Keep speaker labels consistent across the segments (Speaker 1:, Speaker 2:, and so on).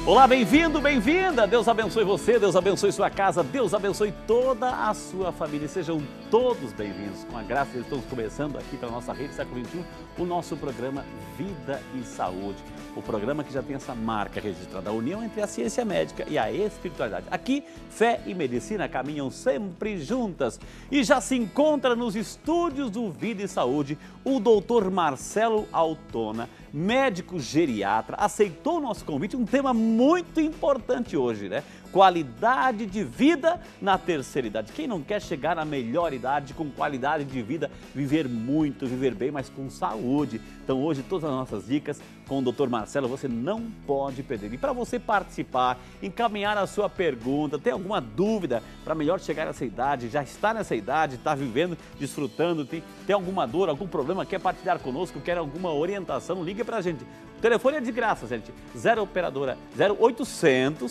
Speaker 1: Olá, bem-vindo, bem-vinda! Deus abençoe você, Deus abençoe sua casa, Deus abençoe toda a sua família. Sejam todos bem-vindos. Com a graça de Deus, estamos começando aqui pela nossa rede Século XXI, o nosso programa Vida e Saúde. O programa que já tem essa marca registrada, a união entre a ciência médica e a espiritualidade. Aqui, fé e medicina caminham sempre juntas. E já se encontra nos estúdios do Vida e Saúde o doutor Marcelo Altona, médico geriatra, aceitou o nosso convite, um tema muito importante hoje, né? Qualidade de vida na terceira idade. Quem não quer chegar na melhor idade, com qualidade de vida, viver muito, viver bem, mas com saúde? Então hoje todas as nossas dicas com o Dr. Marcelo você não pode perder. E para você participar, encaminhar a sua pergunta, tem alguma dúvida para melhor chegar nessa idade, já está nessa idade, está vivendo, desfrutando, tem alguma dor, algum problema, quer partilhar conosco, quer alguma orientação, liga para a gente. O telefone é de graça, gente. 0 operadora 0800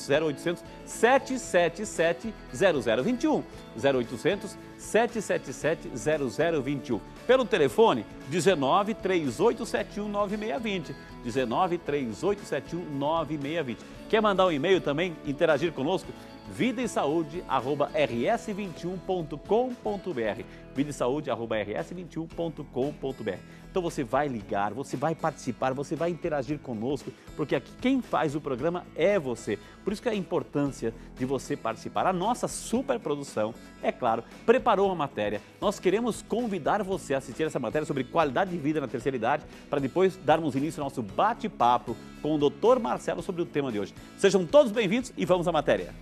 Speaker 1: 777 0021. 0800 777 0021. Pelo telefone 19 3871 9620. 19 3871 9620. Quer mandar um e-mail também, interagir conosco? vidaesaude@rs21.com.br. vidaesaude@rs21.com.br. Então você vai ligar, você vai participar, você vai interagir conosco, porque aqui quem faz o programa é você. Por isso que a importância de você participar. A nossa superprodução, é claro, preparou uma matéria. Nós queremos convidar você a assistir essa matéria sobre qualidade de vida na terceira idade, para depois darmos início ao nosso bate-papo com o Dr. Marcelo sobre o tema de hoje. Sejam todos bem-vindos e vamos à matéria.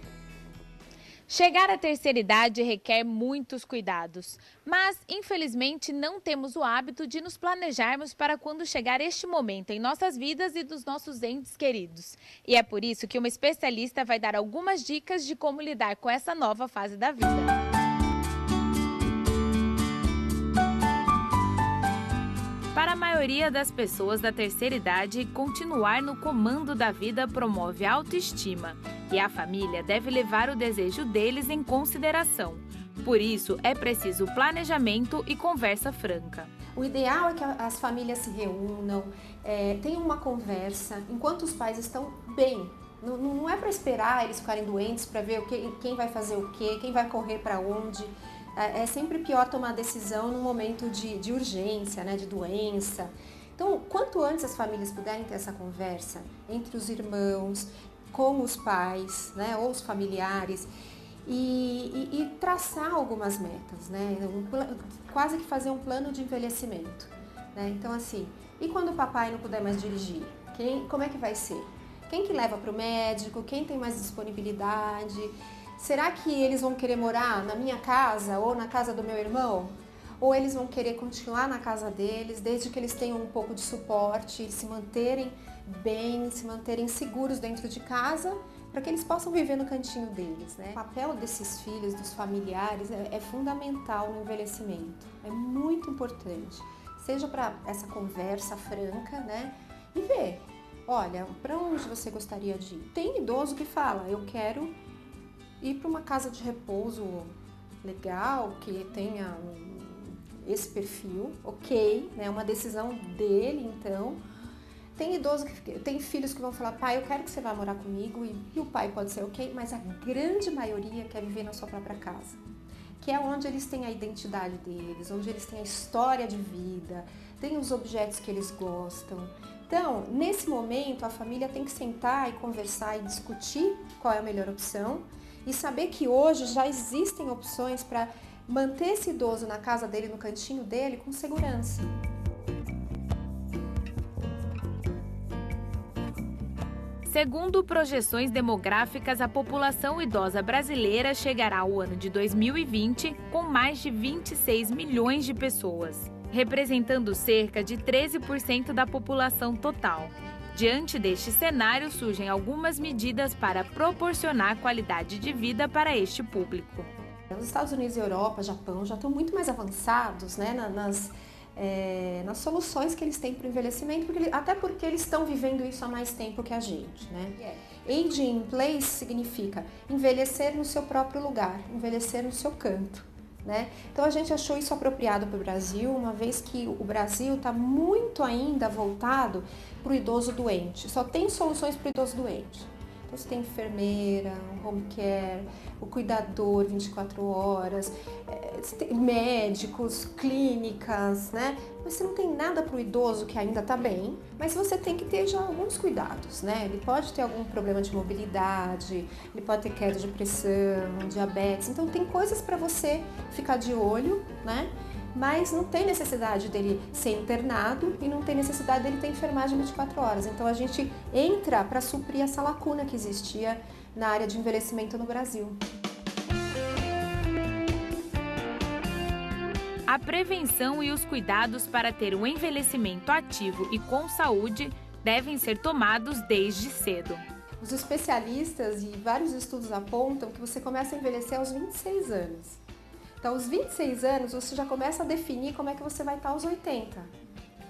Speaker 2: Chegar à terceira idade requer muitos cuidados, mas infelizmente não temos o hábito de nos planejarmos para quando chegar este momento em nossas vidas e dos nossos entes queridos. E é por isso que uma especialista vai dar algumas dicas de como lidar com essa nova fase da vida. Para a maioria das pessoas da terceira idade, continuar no comando da vida promove a autoestima e a família deve levar o desejo deles em consideração. Por isso, é preciso planejamento e conversa franca.
Speaker 3: O ideal é que as famílias se reúnam, tenham uma conversa enquanto os pais estão bem. Não é para esperar eles ficarem doentes para ver quem vai fazer o quê, quem vai correr para onde. É sempre pior tomar decisão num momento de urgência, né, de doença. Então, quanto antes as famílias puderem ter essa conversa entre os irmãos, com os pais, né, ou os familiares, e traçar algumas metas, né, quase que fazer um plano de envelhecimento. Né? Então, assim, e quando o papai não puder mais dirigir? Como é que vai ser? Quem que leva para o médico? Quem tem mais disponibilidade? Será que eles vão querer morar na minha casa ou na casa do meu irmão? Ou eles vão querer continuar na casa deles, desde que eles tenham um pouco de suporte, se manterem bem, se manterem seguros dentro de casa, para que eles possam viver no cantinho deles, né? O papel desses filhos, dos familiares, é fundamental no envelhecimento. É muito importante. Seja para essa conversa franca, né? E ver, olha, para onde você gostaria de ir? Tem idoso que fala, eu quero ir para uma casa de repouso legal, que tenha esse perfil, ok, né? Uma decisão dele, então. Tem idoso tem filhos que vão falar, pai, eu quero que você vá morar comigo, e o pai pode ser ok, mas a grande maioria quer viver na sua própria casa, que é onde eles têm a identidade deles, onde eles têm a história de vida, tem os objetos que eles gostam. Então, nesse momento, a família tem que sentar e conversar e discutir qual é a melhor opção, e saber que hoje já existem opções para manter esse idoso na casa dele, no cantinho dele, com segurança.
Speaker 2: Segundo projeções demográficas, a população idosa brasileira chegará ao ano de 2020 com mais de 26 milhões de pessoas, representando cerca de 13% da população total. Diante deste cenário, surgem algumas medidas para proporcionar qualidade de vida para este público.
Speaker 3: Os Estados Unidos, Europa, Japão já estão muito mais avançados, né, nas soluções que eles têm para o envelhecimento, até porque eles estão vivendo isso há mais tempo que a gente. Né? Aging in place significa envelhecer no seu próprio lugar, envelhecer no seu canto. Né? Então a gente achou isso apropriado para o Brasil, uma vez que o Brasil está muito ainda voltado para o idoso doente. Só tem soluções para o idoso doente. Então, você tem enfermeira, um home care, o cuidador 24 horas, você tem médicos, clínicas, né? Mas você não tem nada para o idoso que ainda está bem, mas você tem que ter já alguns cuidados, né? Ele pode ter algum problema de mobilidade, ele pode ter queda de pressão, diabetes, então tem coisas para você ficar de olho, né? Mas não tem necessidade dele ser internado e não tem necessidade dele ter enfermagem 24 horas. Então a gente entra para suprir essa lacuna que existia na área de envelhecimento no Brasil.
Speaker 2: A prevenção e os cuidados para ter um envelhecimento ativo e com saúde devem ser tomados desde cedo.
Speaker 3: Os especialistas e vários estudos apontam que você começa a envelhecer aos 26 anos. Então, aos 26 anos, você já começa a definir como é que você vai estar aos 80.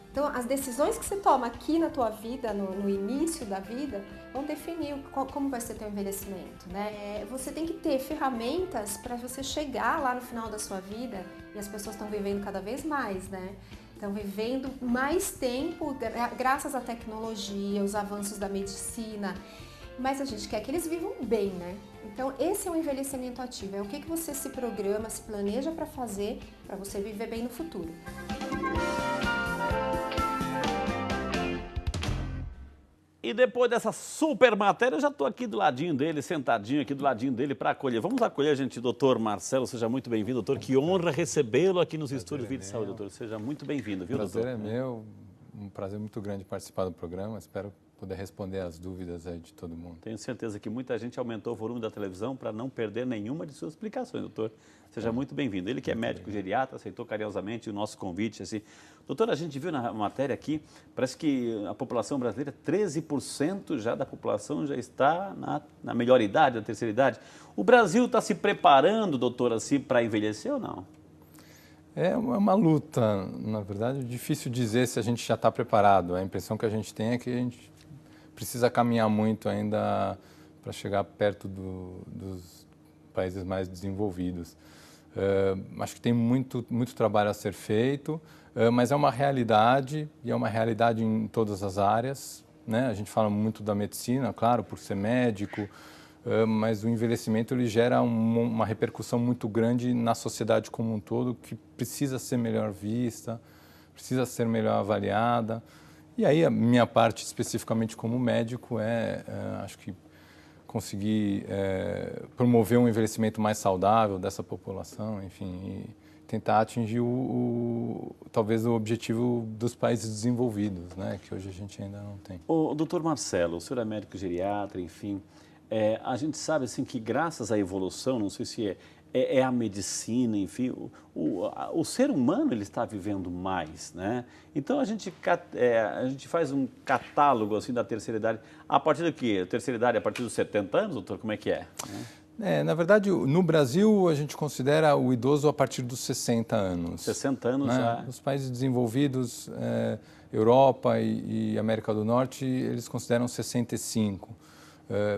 Speaker 3: Então, as decisões que você toma aqui na tua vida, no início da vida, vão definir como vai ser teu envelhecimento, né? Você tem que ter ferramentas para você chegar lá no final da sua vida, e as pessoas estão vivendo cada vez mais, né? Estão vivendo mais tempo graças à tecnologia, os avanços da medicina, mas a gente quer que eles vivam bem, né? Então, esse é o envelhecimento ativo, é o que você se programa, se planeja para fazer, para você viver bem no futuro.
Speaker 1: E depois dessa super matéria, eu já estou aqui do ladinho dele, sentadinho aqui do ladinho dele para acolher. Vamos acolher, gente, doutor Marcelo, seja muito bem-vindo, doutor. Que honra recebê-lo aqui nos estúdios Vida e Saúde, doutor. Seja muito bem-vindo, viu, doutor?
Speaker 4: O prazer é meu, um prazer muito grande participar do programa, espero poder responder as dúvidas aí de todo mundo.
Speaker 1: Tenho certeza que muita gente aumentou o volume da televisão para não perder nenhuma de suas explicações, doutor. Seja muito bem-vindo. Ele que é médico geriatra, aceitou carinhosamente o nosso convite. Assim. Doutor, a gente viu na matéria aqui, parece que a população brasileira, 13% já da população já está na melhor idade, na terceira idade. O Brasil está se preparando, doutor, assim, para envelhecer ou não?
Speaker 4: É uma luta, na verdade, é difícil dizer se a gente já está preparado. A impressão que a gente tem é que a gente precisa caminhar muito ainda para chegar perto dos países mais desenvolvidos. Acho que tem muito trabalho a ser feito, mas é uma realidade, e é uma realidade em todas as áreas, né? A gente fala muito da medicina, claro, por ser médico, mas o envelhecimento ele gera uma repercussão muito grande na sociedade como um todo, que precisa ser melhor vista, precisa ser melhor avaliada. E aí a minha parte, especificamente como médico, acho que conseguir promover um envelhecimento mais saudável dessa população, enfim, e tentar atingir talvez o objetivo dos países desenvolvidos, né, que hoje a gente ainda não tem.
Speaker 1: O doutor Marcelo, o senhor é médico geriatra, enfim, a gente sabe assim, que graças à evolução, não sei se é a medicina, enfim, o ser humano ele está vivendo mais, né? Então a gente faz um catálogo assim da terceira idade. A partir do quê? A terceira idade a partir dos 70 anos, doutor? Como é que é?
Speaker 4: Na verdade, no Brasil a gente considera o idoso a partir dos 60 anos.
Speaker 1: 60 anos, né? Já.
Speaker 4: Nos países desenvolvidos, Europa e América do Norte, eles consideram 65.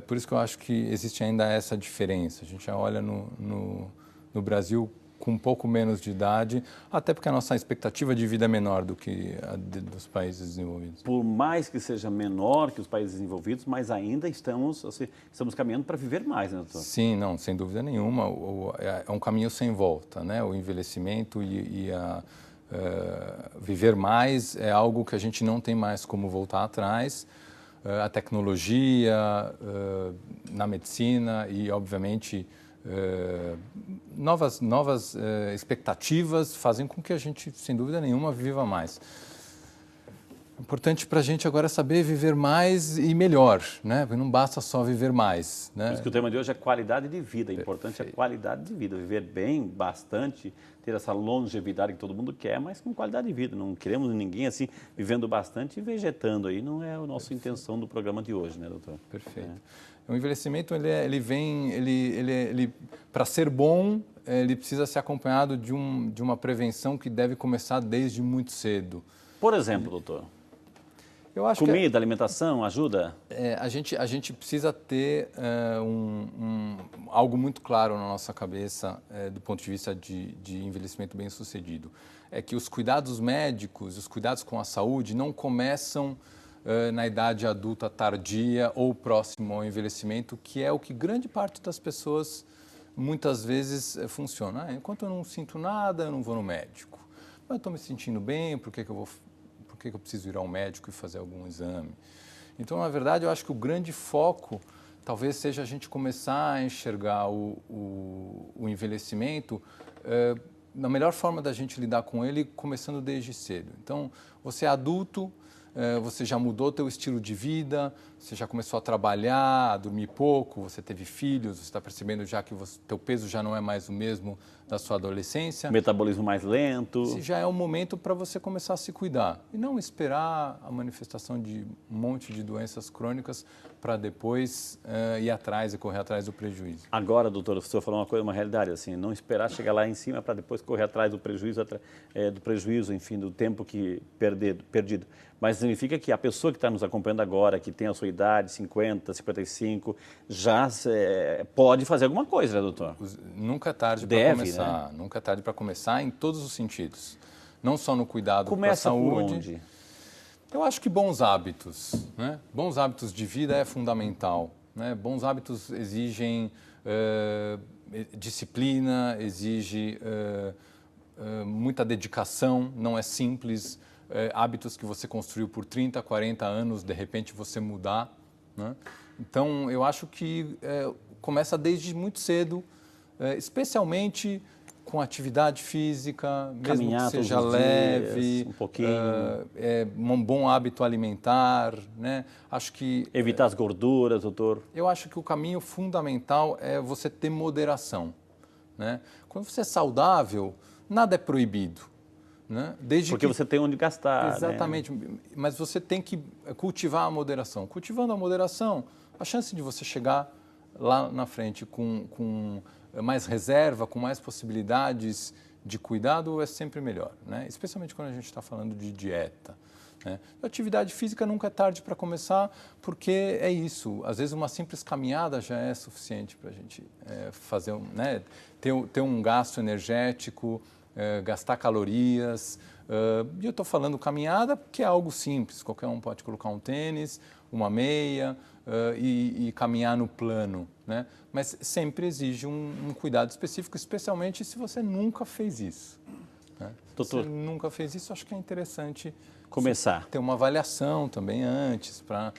Speaker 4: Por isso que eu acho que existe ainda essa diferença. A gente já olha no Brasil com um pouco menos de idade, até porque a nossa expectativa de vida é menor do que a dos países desenvolvidos.
Speaker 1: Por mais que seja menor que os países desenvolvidos, mas ainda estamos caminhando para viver mais, né, doutor?
Speaker 4: Sim, não, sem dúvida nenhuma. É um caminho sem volta, né? O envelhecimento viver mais é algo que a gente não tem mais como voltar atrás. A tecnologia na medicina e, obviamente, novas expectativas fazem com que a gente, sem dúvida nenhuma, viva mais. Importante para a gente agora é saber viver mais e melhor, né? Porque não basta só viver mais, né?
Speaker 1: Por isso que o tema de hoje é qualidade de vida. O importante é qualidade de vida. Viver bem, bastante, ter essa longevidade que todo mundo quer, mas com qualidade de vida. Não queremos ninguém assim vivendo bastante e vegetando aí. Não é a nossa intenção do programa de hoje, né, doutor?
Speaker 4: Perfeito. O envelhecimento, ele para ser bom, ele precisa ser acompanhado de uma prevenção que deve começar desde muito cedo.
Speaker 1: Por exemplo, doutor?
Speaker 4: Eu acho
Speaker 1: Comida, alimentação, ajuda?
Speaker 4: A gente precisa ter algo muito claro na nossa cabeça do ponto de vista de envelhecimento bem-sucedido. É que os cuidados médicos, os cuidados com a saúde não começam na idade adulta tardia ou próximo ao envelhecimento, que é o que grande parte das pessoas muitas vezes funciona. Enquanto eu não sinto nada, eu não vou no médico. Mas eu estou me sentindo bem, por que eu preciso ir ao médico e fazer algum exame? Então, na verdade, eu acho que o grande foco talvez seja a gente começar a enxergar o envelhecimento na melhor forma da gente lidar com ele, começando desde cedo. Então, você é adulto, você já mudou teu estilo de vida, você já começou a trabalhar, a dormir pouco, você teve filhos, você está percebendo já que teu peso já não é mais o mesmo da sua adolescência.
Speaker 1: Metabolismo mais lento.
Speaker 4: Esse já é o momento para você começar a se cuidar e não esperar a manifestação de um monte de doenças crônicas para depois ir atrás e correr atrás do prejuízo.
Speaker 1: Agora, doutor, o senhor falou uma coisa, uma realidade, assim, não esperar chegar lá em cima para depois correr atrás do prejuízo, enfim, do tempo perdido. Mas significa que a pessoa que está nos acompanhando agora, que tem a sua idade, 50, 55, já pode fazer alguma coisa, né, doutor?
Speaker 4: Nunca é tarde para começar. Né? Nunca é tarde para começar em todos os sentidos. Não só no cuidado com a saúde.
Speaker 1: Começa por onde?
Speaker 4: Eu acho que bons hábitos, né? Bons hábitos de vida é fundamental. Né? Bons hábitos exigem disciplina, exige muita dedicação, não é simples. Hábitos que você construiu por 30, 40 anos, de repente você mudar. Né? Então, eu acho que começa desde muito cedo, especialmente com atividade física, mesmo
Speaker 1: caminhar
Speaker 4: que seja
Speaker 1: todos os
Speaker 4: leve,
Speaker 1: dias, um pouquinho.
Speaker 4: Um bom hábito alimentar. Né? Acho que
Speaker 1: evitar as gorduras, doutor.
Speaker 4: Eu acho que o caminho fundamental é você ter moderação. Né? Quando você é saudável, nada é proibido. Né?
Speaker 1: Porque você tem onde gastar.
Speaker 4: Exatamente, né? Mas você tem que cultivar a moderação. Cultivando a moderação, a chance de você chegar lá na frente com mais reserva, com mais possibilidades de cuidado é sempre melhor, né? Especialmente quando a gente está falando de dieta. Né? A atividade física nunca é tarde para começar, porque é isso. Às vezes uma simples caminhada já é suficiente para a gente fazer, né? ter um gasto energético, gastar calorias. E eu estou falando caminhada porque é algo simples. Qualquer um pode colocar um tênis, uma meia e caminhar no plano. Né? Mas sempre exige um cuidado específico, especialmente se você nunca fez isso. Né?
Speaker 1: Doutor,
Speaker 4: se você nunca fez isso, acho que é interessante
Speaker 1: começar.
Speaker 4: Ter uma avaliação também antes, para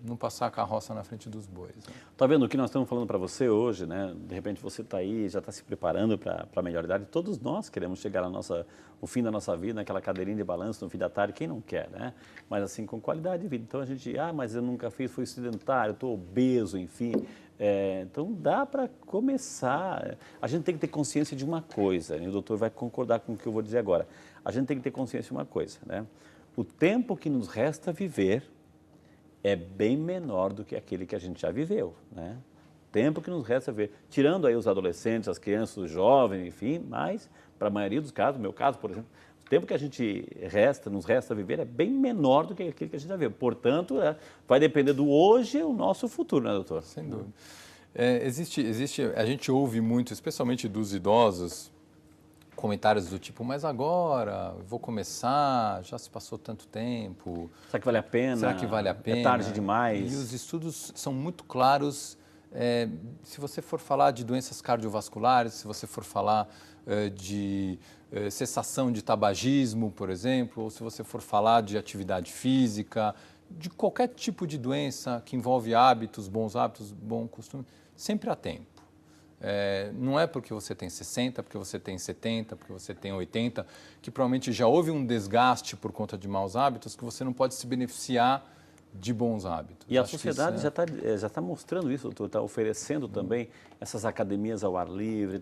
Speaker 4: não passar a carroça na frente dos bois. Né?
Speaker 1: Tá vendo o que nós estamos falando para você hoje, né? De repente você está aí, já está se preparando para a melhor idade. Todos nós queremos chegar ao fim da nossa vida, naquela cadeirinha de balanço no fim da tarde. Quem não quer, né? Mas assim, com qualidade de vida. Então a gente, mas eu nunca fiz, fui sedentário, estou obeso, enfim. Então dá para começar. A gente tem que ter consciência de uma coisa, e o doutor vai concordar com o que eu vou dizer agora. A gente tem que ter consciência de uma coisa, né? O tempo que nos resta viver é bem menor do que aquele que a gente já viveu, né? O tempo que nos resta viver, tirando aí os adolescentes, as crianças, os jovens, enfim, mas para a maioria dos casos, no meu caso, por exemplo, o tempo que a gente nos resta viver é bem menor do que aquele que a gente já viveu. Portanto, vai depender do hoje e o nosso futuro, né, doutor?
Speaker 4: Sem dúvida. A gente ouve muito, especialmente dos idosos, comentários do tipo, mas agora eu vou começar, já se passou tanto tempo.
Speaker 1: Será que vale a pena?
Speaker 4: Será que vale a pena?
Speaker 1: É tarde demais?
Speaker 4: E os estudos são muito claros. Se você for falar de doenças cardiovasculares, se você for falar de cessação de tabagismo, por exemplo, ou se você for falar de atividade física, de qualquer tipo de doença que envolve bons hábitos, bom costume, sempre há tempo. Não é porque você tem 60, porque você tem 70, porque você tem 80, que provavelmente já houve um desgaste por conta de maus hábitos, que você não pode se beneficiar de bons hábitos.
Speaker 1: E a sociedade já está mostrando isso, está oferecendo também essas academias ao ar livre,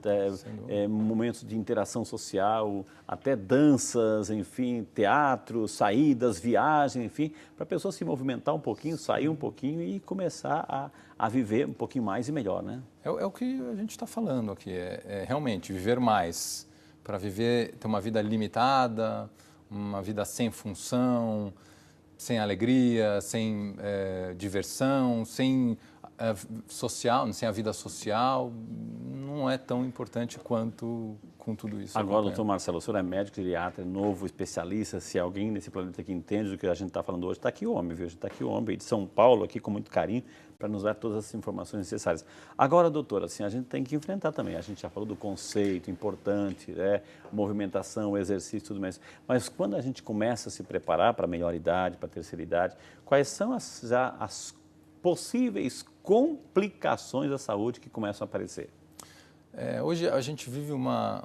Speaker 1: momentos de interação social, até danças, enfim, teatro, saídas, viagens, enfim, para a pessoa se movimentar um pouquinho, sair um pouquinho e começar a viver um pouquinho mais e melhor, né?
Speaker 4: É o que a gente está falando aqui, realmente viver mais, para ter uma vida limitada, uma vida sem função, sem alegria, sem diversão, sem a vida social, não é tão importante quanto com tudo isso.
Speaker 1: Agora, doutor Marcelo, o senhor é médico, geriatra, novo, especialista, se alguém nesse planeta que entende do que a gente está falando hoje, está aqui o homem, viu? Está aqui o homem de São Paulo, aqui com muito carinho, para nos dar todas as informações necessárias. Agora, doutora, assim, a gente tem que enfrentar também, a gente já falou do conceito importante, movimentação, exercício e tudo mais, mas quando a gente começa a se preparar para a melhor idade, para a terceira idade, quais são as possíveis complicações da saúde que começam a aparecer?
Speaker 4: Hoje a gente vive uma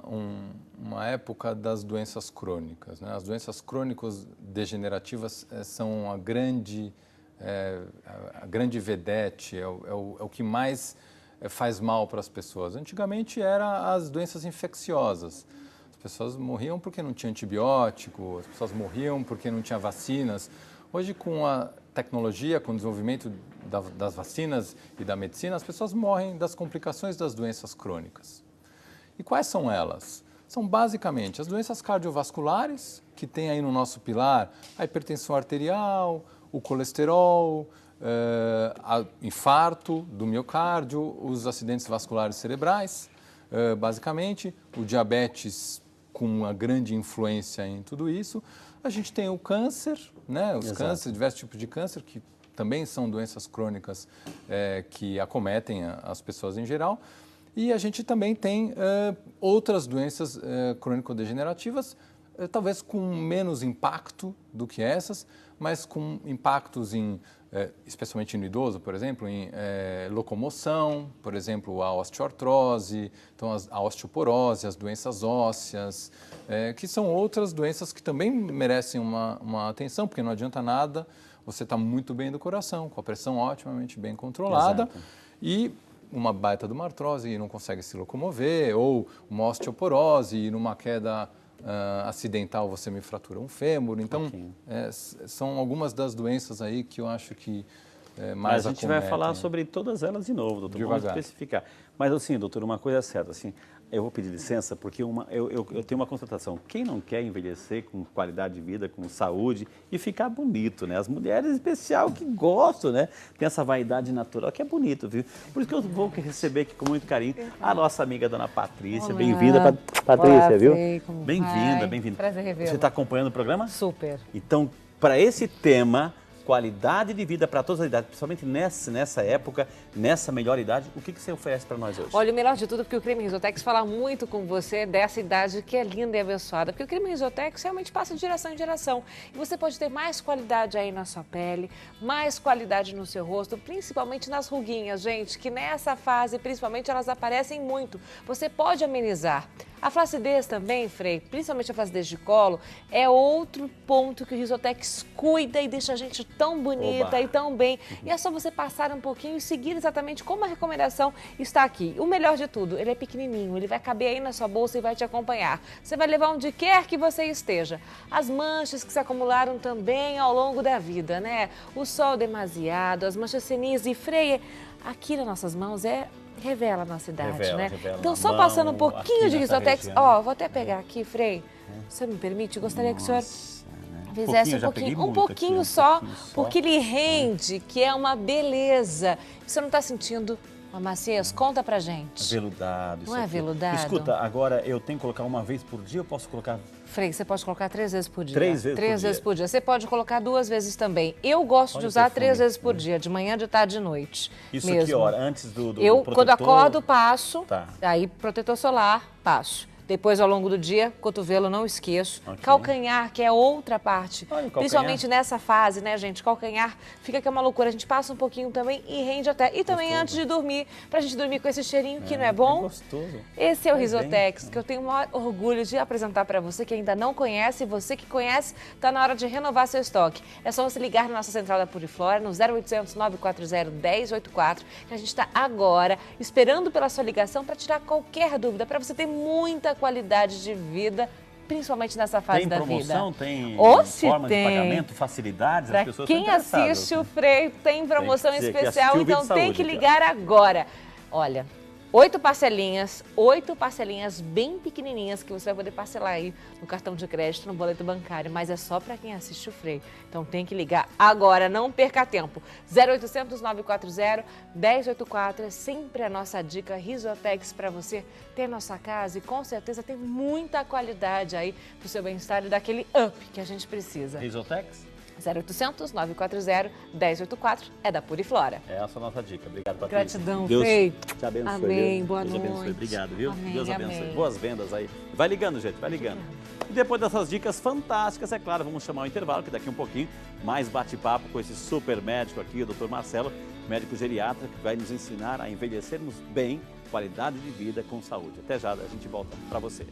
Speaker 4: época das doenças crônicas, né? As doenças crônicas degenerativas são a grande vedete, é o que mais faz mal para as pessoas. Antigamente eram as doenças infecciosas. As pessoas morriam porque não tinha antibiótico, as pessoas morriam porque não tinha vacinas. Hoje, com a tecnologia, com o desenvolvimento das vacinas e da medicina, as pessoas morrem das complicações das doenças crônicas. E quais são elas? São basicamente as doenças cardiovasculares, que tem aí no nosso pilar a hipertensão arterial, o colesterol, infarto do miocárdio, os acidentes vasculares cerebrais, basicamente, o diabetes com uma grande influência em tudo isso. A gente tem o câncer, né? Os cânceres, diversos tipos de câncer, que também são doenças crônicas que acometem as pessoas em geral. E a gente também tem outras doenças crônico-degenerativas, talvez com menos impacto do que essas, mas com impactos especialmente no idoso, por exemplo, em locomoção, por exemplo, a osteoartrose, então a osteoporose, as doenças ósseas, que são outras doenças que também merecem uma atenção, porque não adianta nada você estar muito bem do coração, com a pressão otimamente bem controlada, e uma baita de uma artrose e não consegue se locomover, ou uma osteoporose e numa queda acidental você me fratura um fêmur. Então, são algumas das doenças aí que eu acho que mais
Speaker 1: a gente vai falar sobre todas elas de novo, doutor, vamos especificar. Mas assim, doutor, uma coisa é certa, assim, eu vou pedir licença porque eu tenho uma constatação. Quem não quer envelhecer com qualidade de vida, com saúde e ficar bonito, né? As mulheres em especial que gostam, né? Tem essa vaidade natural que é bonito, viu? Por isso que eu vou receber aqui com muito carinho a nossa amiga dona Patrícia. Bem-vinda, Patrícia,
Speaker 5: olá,
Speaker 1: viu?
Speaker 5: Frei,
Speaker 1: Bem-vinda, bem-vinda.
Speaker 5: Prazer revê-la.
Speaker 1: Você está acompanhando o programa?
Speaker 5: Super.
Speaker 1: Então, para esse tema, qualidade de vida para todas as idades, principalmente nessa época, nessa melhor idade, o que você oferece para nós hoje?
Speaker 5: Olha, o melhor de tudo, porque o Creme Risotex fala muito com você dessa idade que é linda e abençoada, porque o Creme Risotex realmente passa de geração em geração. E você pode ter mais qualidade aí na sua pele, mais qualidade no seu rosto, principalmente nas ruguinhas, gente, que nessa fase, principalmente, elas aparecem muito. Você pode amenizar. A flacidez também, Frei, principalmente a flacidez de colo, é outro ponto que o Risotex cuida e deixa a gente tão bonita e tão bem. E é só você passar um pouquinho e seguir exatamente como a recomendação está aqui. O melhor de tudo, ele é pequenininho, ele vai caber aí na sua bolsa e vai te acompanhar. Você vai levar onde quer que você esteja. As manchas que se acumularam também ao longo da vida, né? O sol demasiado, as manchas senis e Frei, aqui nas nossas mãos revela a nossa idade, né? Então, só passando um pouquinho de Risotex. Ó, vou até pegar aqui, Frei. Se me permite, eu gostaria que o senhor fizesse um pouquinho só, porque ele rende, que é uma beleza. Você não está sentindo uma maciez? Conta pra gente.
Speaker 1: Veludado.
Speaker 5: Não é veludado?
Speaker 1: Escuta, agora eu tenho que colocar uma vez por dia, eu posso colocar...
Speaker 5: Frei, você pode colocar 3 vezes por dia.
Speaker 1: 3 vezes por dia?
Speaker 5: 3 vezes por dia. Você pode colocar 2 vezes também. Eu gosto de usar 3 vezes por dia, de manhã, de tarde e de noite.
Speaker 1: Isso
Speaker 5: mesmo.
Speaker 1: Que hora? Antes do protetor?
Speaker 5: Quando acordo, passo.
Speaker 1: Tá.
Speaker 5: Aí, protetor solar, passo. Depois, ao longo do dia, cotovelo, não esqueço. Calcanhar, que é outra parte. Principalmente nessa fase, né, gente? Calcanhar fica que é uma loucura. A gente passa um pouquinho também e rende até. E também antes de dormir, pra gente dormir com esse cheirinho que não é bom.
Speaker 1: É gostoso.
Speaker 5: Esse é o Risotex, que eu tenho o maior orgulho de apresentar para você que ainda não conhece. Você que conhece, tá na hora de renovar seu estoque. É só você ligar na nossa central da Puriflora, no 0800 940 1084, que a gente está agora esperando pela sua ligação para tirar qualquer dúvida, para você ter muita qualidade de vida, principalmente nessa fase da vida.
Speaker 1: Tem promoção, tem forma de pagamento, facilidades?
Speaker 5: Para quem assiste o Frei, tem promoção especial, então tem que ligar agora. Olha, 8 parcelinhas bem pequenininhas que você vai poder parcelar aí no cartão de crédito, no boleto bancário, mas é só para quem assiste o Freio. Então tem que ligar agora, não perca tempo. 0800 940 1084 é sempre a nossa dica Risotex para você ter na sua casa e com certeza tem muita qualidade aí pro seu bem-estar e daquele up que a gente precisa.
Speaker 1: Risotex?
Speaker 5: 0800 940 1084 é da Puriflora.
Speaker 1: Essa é a nossa dica. Obrigado, Patrícia.
Speaker 5: Gratidão,
Speaker 1: Deus
Speaker 5: Frei.
Speaker 1: te abençoe.
Speaker 5: Amém, boa
Speaker 1: Deus
Speaker 5: noite.
Speaker 1: abençoe. Obrigado, viu?
Speaker 5: Amém,
Speaker 1: Deus abençoe.
Speaker 5: amém.
Speaker 1: Boas vendas aí. Vai ligando, gente, vai ligando. E depois dessas dicas fantásticas, é claro, vamos chamar o intervalo, que daqui um pouquinho mais bate-papo com esse super médico aqui, o Dr. Marcelo, médico geriatra, que vai nos ensinar a envelhecermos bem, qualidade de vida com saúde. Até já, a gente volta para você.